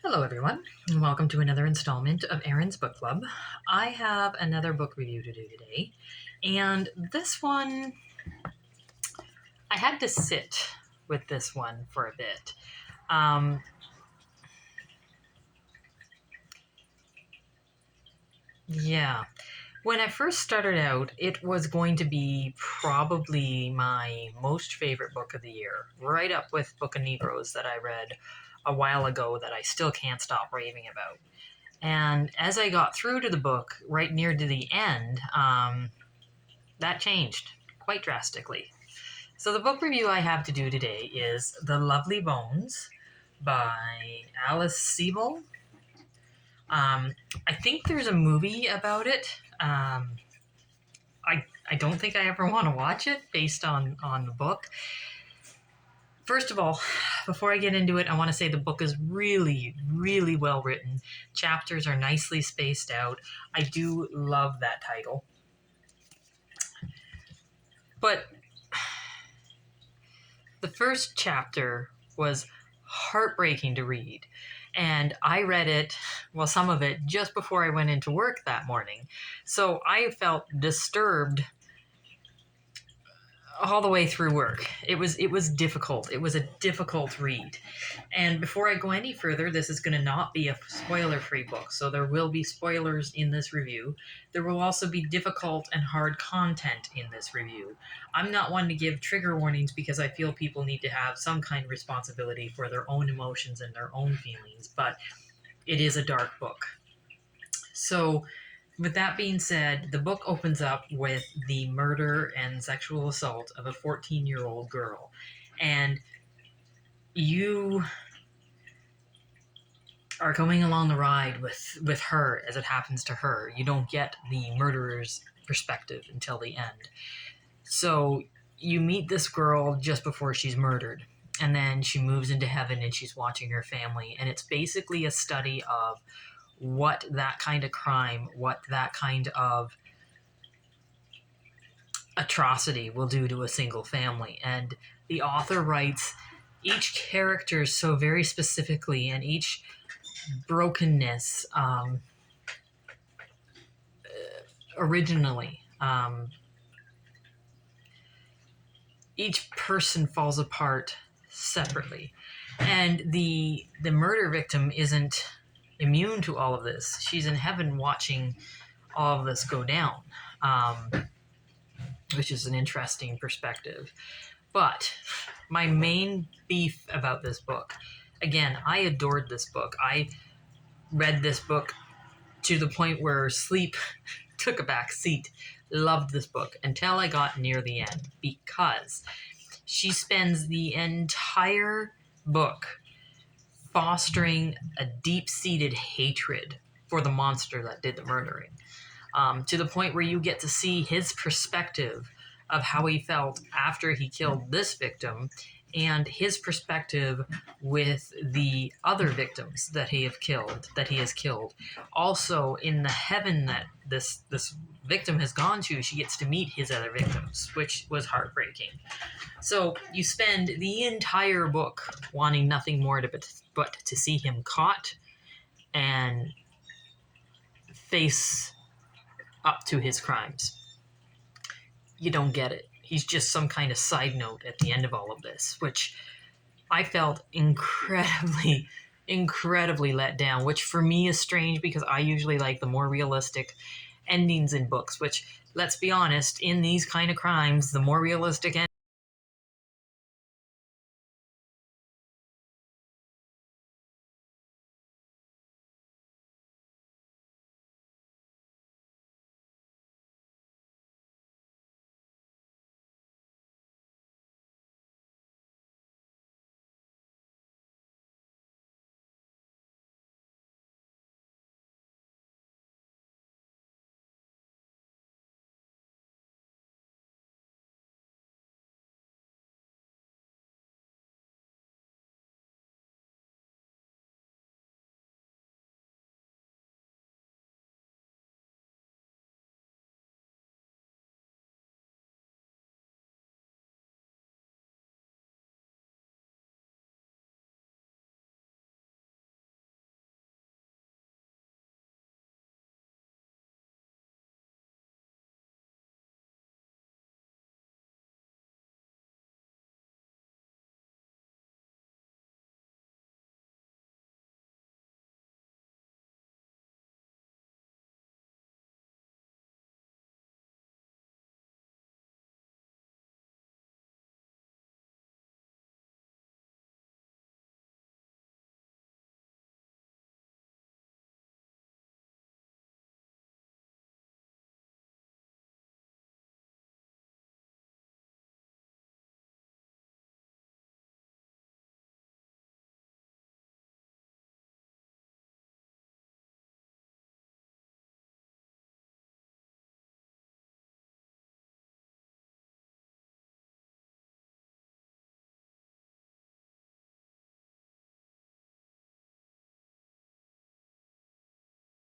Hello, everyone, and welcome to another installment of Erin's Book Club. I have another book review to do today, and this one, I had to sit with this one for a bit. Yeah, when I first started out, it was going to be probably my most favorite book of the year, right up with Book of Negroes that I read a while ago that I still can't stop raving about. And as I got through to the book, right near to the end, that changed quite drastically. So the book review I have to do today is The Lovely Bones by Alice Sebold. I think there's a movie about it. I don't think I ever want to watch it based on the book. First of all, before I get into it, I want to say the book is really, really well written. Chapters are nicely spaced out. I do love that title. But the first chapter was heartbreaking to read. And I read it, well, some of it, just before I went into work that morning. So I felt disturbed all the way through work. It was difficult. It was a difficult read. And before I go any further, this is going to not be a spoiler-free book, so there will be spoilers in this review. There will also be difficult and hard content in this review. I'm not one to give trigger warnings because I feel people need to have some kind of responsibility for their own emotions and their own feelings, but it is a dark book. So, with that being said, the book opens up with the murder and sexual assault of a 14-year-old girl. And you are going along the ride with her as it happens to her. You don't get the murderer's perspective until the end. So you meet this girl just before she's murdered. And then she moves into heaven and she's watching her family. And it's basically a study of what that kind of crime, what that kind of atrocity will do to a single family. And the author writes each character so very specifically, and each brokenness originally. Each person falls apart separately. And the murder victim isn't immune to all of this. She's in heaven watching all of this go down, which is an interesting perspective. But my main beef about this book, again, I adored this book. I read this book to the point where sleep took a back seat. Loved this book until I got near the end, because she spends the entire book fostering a deep-seated hatred for the monster that did the murdering, to the point where you get to see his perspective of how he felt after he killed this victim, and his perspective with the other victims that he has killed. Also, in the heaven that this victim has gone to, she gets to meet his other victims, which was heartbreaking. So you spend the entire book wanting nothing more but to see him caught and face up to his crimes. You don't get it. He's just some kind of side note at the end of all of this, which I felt incredibly, incredibly let down, which for me is strange because I usually like the more realistic endings in books, which, let's be honest, in these kind of crimes, the more realistic